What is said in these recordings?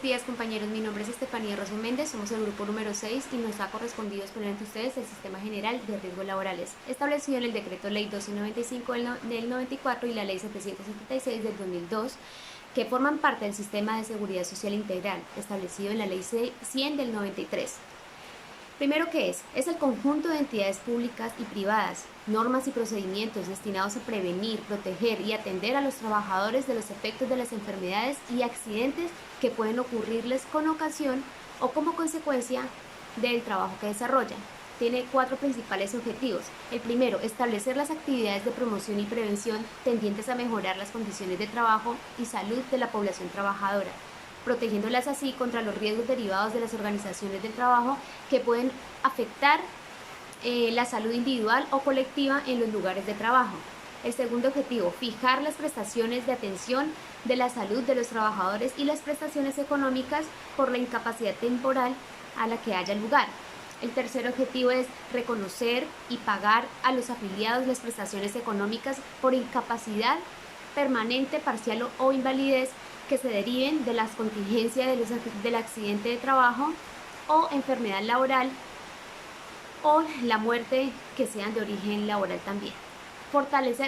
días, compañeros, mi nombre es Estefanía Rosso Méndez, somos el grupo número 6 y nos ha correspondido exponer ante ustedes el Sistema General de Riesgos Laborales, establecido en el Decreto Ley 1295 del 94 y la Ley 776 del 2002, que forman parte del Sistema de Seguridad Social Integral, establecido en la Ley 100 del 93. Primero, ¿qué es? Es el conjunto de entidades públicas y privadas, normas y procedimientos destinados a prevenir, proteger y atender a los trabajadores de los efectos de las enfermedades y accidentes que pueden ocurrirles con ocasión o como consecuencia del trabajo que desarrollan. Tiene 4 principales objetivos. El primero, establecer las actividades de promoción y prevención tendientes a mejorar las condiciones de trabajo y salud de la población trabajadora, protegiéndolas así contra los riesgos derivados de las organizaciones del trabajo que pueden afectar la salud individual o colectiva en los lugares de trabajo. El segundo objetivo, fijar las prestaciones de atención de la salud de los trabajadores y las prestaciones económicas por la incapacidad temporal a la que haya lugar. El tercer objetivo es reconocer y pagar a los afiliados las prestaciones económicas por incapacidad permanente, parcial o invalidez que se deriven de las contingencias del accidente de trabajo o enfermedad laboral o la muerte que sean de origen laboral también.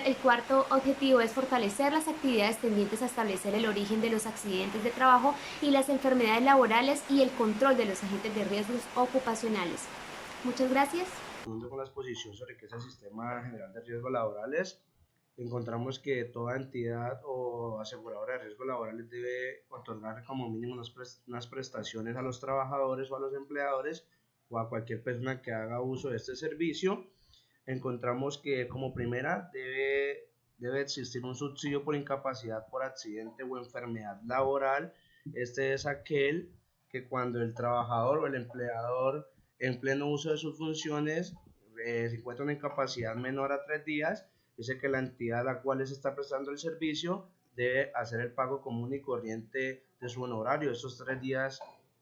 El cuarto objetivo es fortalecer las actividades tendientes a establecer el origen de los accidentes de trabajo y las enfermedades laborales y el control de los agentes de riesgos ocupacionales. Muchas gracias. Con la exposición sobre qué es el Sistema General de Riesgos Laborales, encontramos que toda entidad o aseguradora de riesgos laborales debe otorgar como mínimo unas prestaciones a los trabajadores o a los empleadores o a cualquier persona que haga uso de este servicio. Encontramos que como primera debe existir un subsidio por incapacidad por accidente o enfermedad laboral. Este es aquel que cuando el trabajador o el empleador en pleno uso de sus funciones se encuentra una incapacidad menor a 3 días, dice que la entidad a la cual se está prestando el servicio debe hacer el pago común y corriente de su honorario, estos 3 días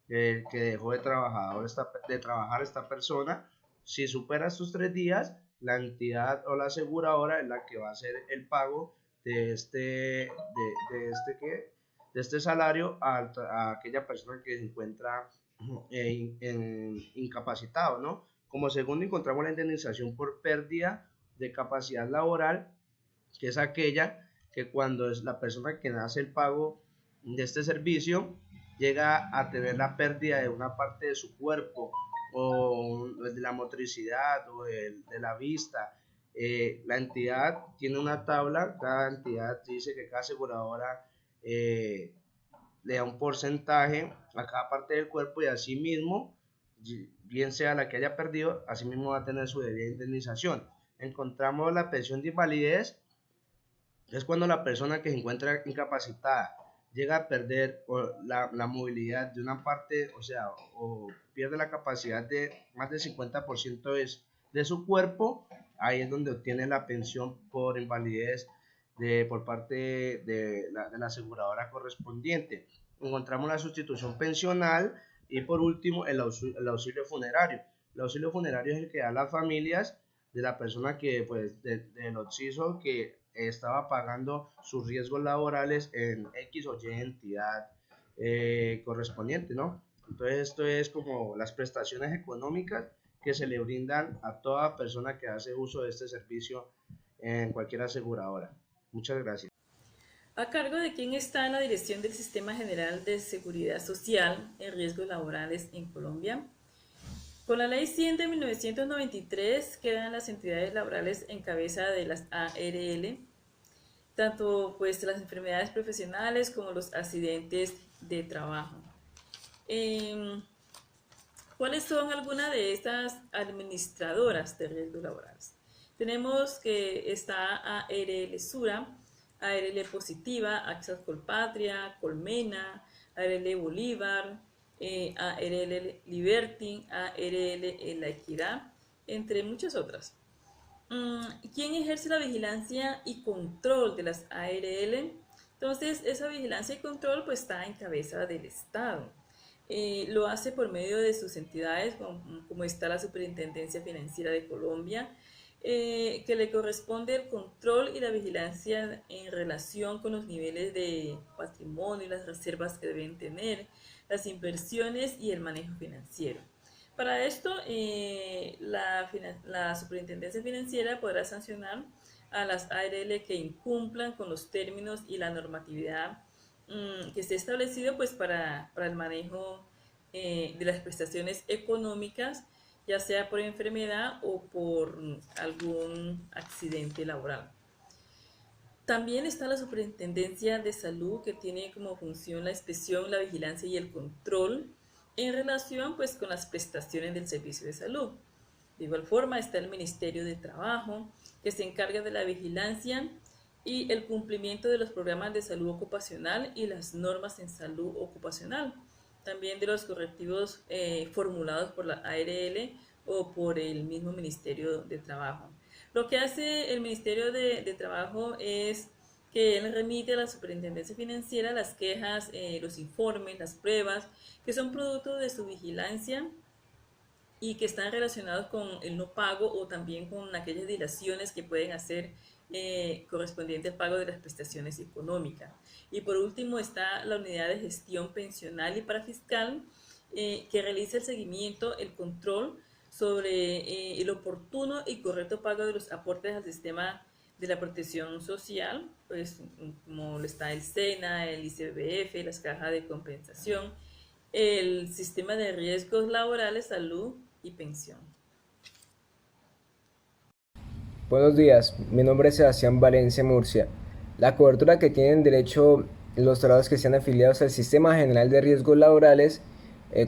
que dejó de trabajar esta persona. Si supera estos 3 días, la entidad o la aseguradora es la que va a hacer el pago de este salario a aquella persona que se encuentra incapacitado, ¿no? Como segundo encontramos la indemnización por pérdida de capacidad laboral, que es aquella que cuando es la persona que hace el pago de este servicio llega a tener la pérdida de una parte de su cuerpo o de la motricidad o de la vista. La entidad tiene una tabla, cada entidad dice que cada aseguradora le da un porcentaje a cada parte del cuerpo y así mismo, bien sea la que haya perdido, así mismo va a tener su debida indemnización. Encontramos la pensión de invalidez, es cuando la persona que se encuentra incapacitada llega a perder la movilidad de una parte, o sea, o pierde la capacidad de más del 50% de su cuerpo, ahí es donde obtiene la pensión por invalidez por parte de la aseguradora correspondiente. Encontramos la sustitución pensional y por último el auxilio funerario. El auxilio funerario es el que da a las familias de la persona que, pues, del occiso que estaba pagando sus riesgos laborales en X o Y entidad correspondiente, ¿no? Entonces esto es como las prestaciones económicas que se le brindan a toda persona que hace uso de este servicio en cualquier aseguradora. Muchas gracias. ¿A cargo de quién está la dirección del Sistema General de Seguridad Social en Riesgos Laborales en Colombia? Con la Ley 100 de 1993 quedan las entidades laborales en cabeza de las ARL, tanto pues las enfermedades profesionales como los accidentes de trabajo. ¿Cuáles son algunas de estas administradoras de riesgos laborales? Tenemos que está ARL Sura, ARL Positiva, AXA Colpatria, Colmena, ARL Bolívar, ARL Liberty, ARL La Equidad, entre muchas otras. ¿Quién ejerce la vigilancia y control de las ARL? Entonces, esa vigilancia y control pues está en cabeza del Estado. Lo hace por medio de sus entidades, como está la Superintendencia Financiera de Colombia, que le corresponde el control y la vigilancia en relación con los niveles de patrimonio y las reservas que deben tener, las inversiones y el manejo financiero. Para esto, la Superintendencia Financiera podrá sancionar a las ARL que incumplan con los términos y la normatividad que esté establecido pues, para el manejo de las prestaciones económicas, ya sea por enfermedad o por algún accidente laboral. También está la Superintendencia de Salud, que tiene como función la inspección, la vigilancia y el control en relación pues, con las prestaciones del servicio de salud. De igual forma está el Ministerio de Trabajo, que se encarga de la vigilancia y el cumplimiento de los programas de salud ocupacional y las normas en salud ocupacional. También de los correctivos formulados por la ARL o por el mismo Ministerio de Trabajo. Lo que hace el Ministerio de Trabajo es que él remite a la Superintendencia Financiera las quejas, los informes, las pruebas, que son producto de su vigilancia y que están relacionados con el no pago o también con aquellas dilaciones que pueden hacer correspondiente al pago de las prestaciones económicas. Y por último está la unidad de gestión pensional y parafiscal, que realiza el seguimiento, el control sobre el oportuno y correcto pago de los aportes al sistema de la protección social, pues como está el SENA, el ICBF, las cajas de compensación, el sistema de riesgos laborales, salud y pensión. Buenos días, mi nombre es Sebastián Valencia Murcia. La cobertura que tienen derecho los trabajadores que sean afiliados al Sistema General de Riesgos Laborales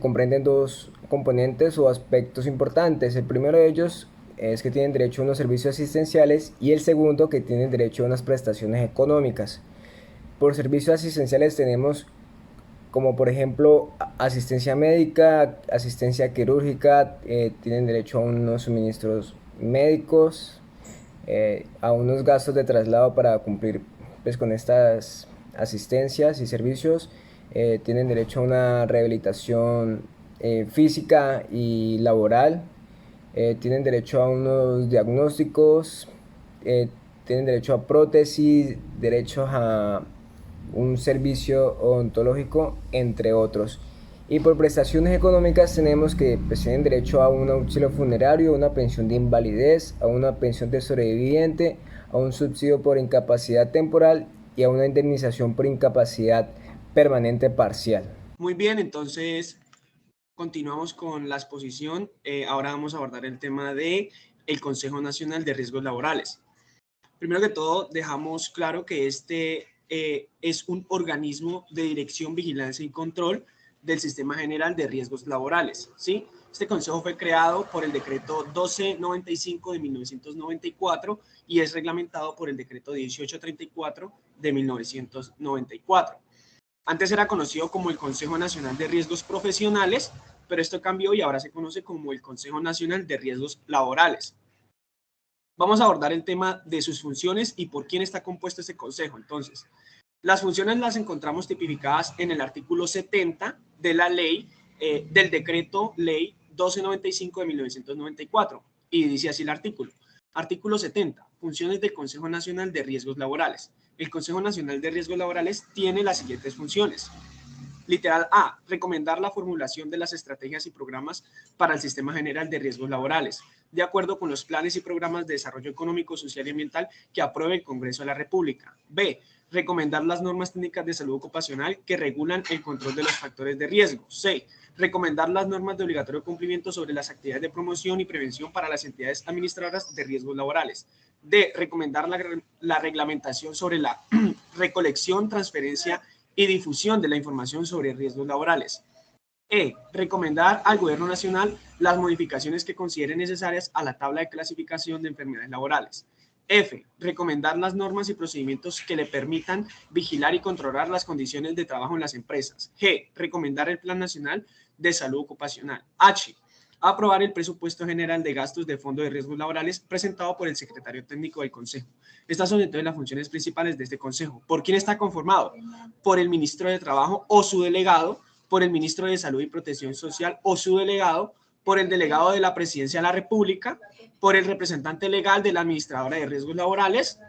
comprenden dos componentes o aspectos importantes. El primero de ellos es que tienen derecho a unos servicios asistenciales y el segundo que tienen derecho a unas prestaciones económicas. Por servicios asistenciales tenemos como por ejemplo asistencia médica, asistencia quirúrgica, tienen derecho a unos suministros médicos, a unos gastos de traslado para cumplir pues, con estas asistencias y servicios, tienen derecho a una rehabilitación física y laboral, tienen derecho a unos diagnósticos, tienen derecho a prótesis, derechos a un servicio odontológico, entre otros. Y por prestaciones económicas tenemos que pues, tienen derecho a un auxilio funerario, a una pensión de invalidez, a una pensión de sobreviviente, a un subsidio por incapacidad temporal y a una indemnización por incapacidad permanente parcial. Muy bien, entonces continuamos con la exposición. Ahora vamos a abordar el tema del Consejo Nacional de Riesgos Laborales. Primero que todo, dejamos claro que este es un organismo de dirección, vigilancia y control del Sistema General de Riesgos Laborales, ¿sí? Este consejo fue creado por el decreto 1295 de 1994 y es reglamentado por el decreto 1834 de 1994. Antes era conocido como el Consejo Nacional de Riesgos Profesionales, pero esto cambió y ahora se conoce como el Consejo Nacional de Riesgos Laborales. Vamos a abordar el tema de sus funciones y por quién está compuesto este consejo. Entonces, las funciones las encontramos tipificadas en el artículo 70 de la ley, del decreto ley 1295 de 1994. Y dice así el artículo. Artículo 70. Funciones del Consejo Nacional de Riesgos Laborales. El Consejo Nacional de Riesgos Laborales tiene las siguientes funciones. Literal A, recomendar la formulación de las estrategias y programas para el Sistema General de Riesgos Laborales, de acuerdo con los planes y programas de desarrollo económico, social y ambiental que apruebe el Congreso de la República. B, recomendar las normas técnicas de salud ocupacional que regulan el control de los factores de riesgo. C, recomendar las normas de obligatorio cumplimiento sobre las actividades de promoción y prevención para las entidades administradoras de riesgos laborales. D, recomendar la reglamentación sobre la recolección, transferencia y difusión de la información sobre riesgos laborales. E, recomendar al Gobierno Nacional las modificaciones que considere necesarias a la tabla de clasificación de enfermedades laborales. F, recomendar las normas y procedimientos que le permitan vigilar y controlar las condiciones de trabajo en las empresas. G, recomendar el Plan Nacional de Salud Ocupacional. H, aprobar el presupuesto general de gastos de Fondo de Riesgos Laborales presentado por el secretario técnico del Consejo. Estas son entonces las funciones principales de este Consejo. ¿Por quién está conformado? Por el ministro de Trabajo o su delegado, por el ministro de Salud y Protección Social o su delegado, por el delegado de la Presidencia de la República, por el representante legal de la administradora de riesgos laborales,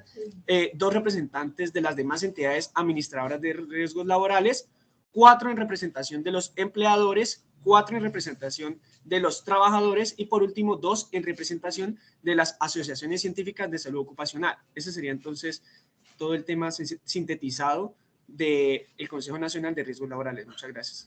2 representantes de las demás entidades administradoras de riesgos laborales, 4 en representación de los empleadores, 4 en representación de los trabajadores y por último 2 en representación de las asociaciones científicas de salud ocupacional. Ese sería entonces todo el tema sintetizado del Consejo Nacional de Riesgos Laborales. Muchas gracias.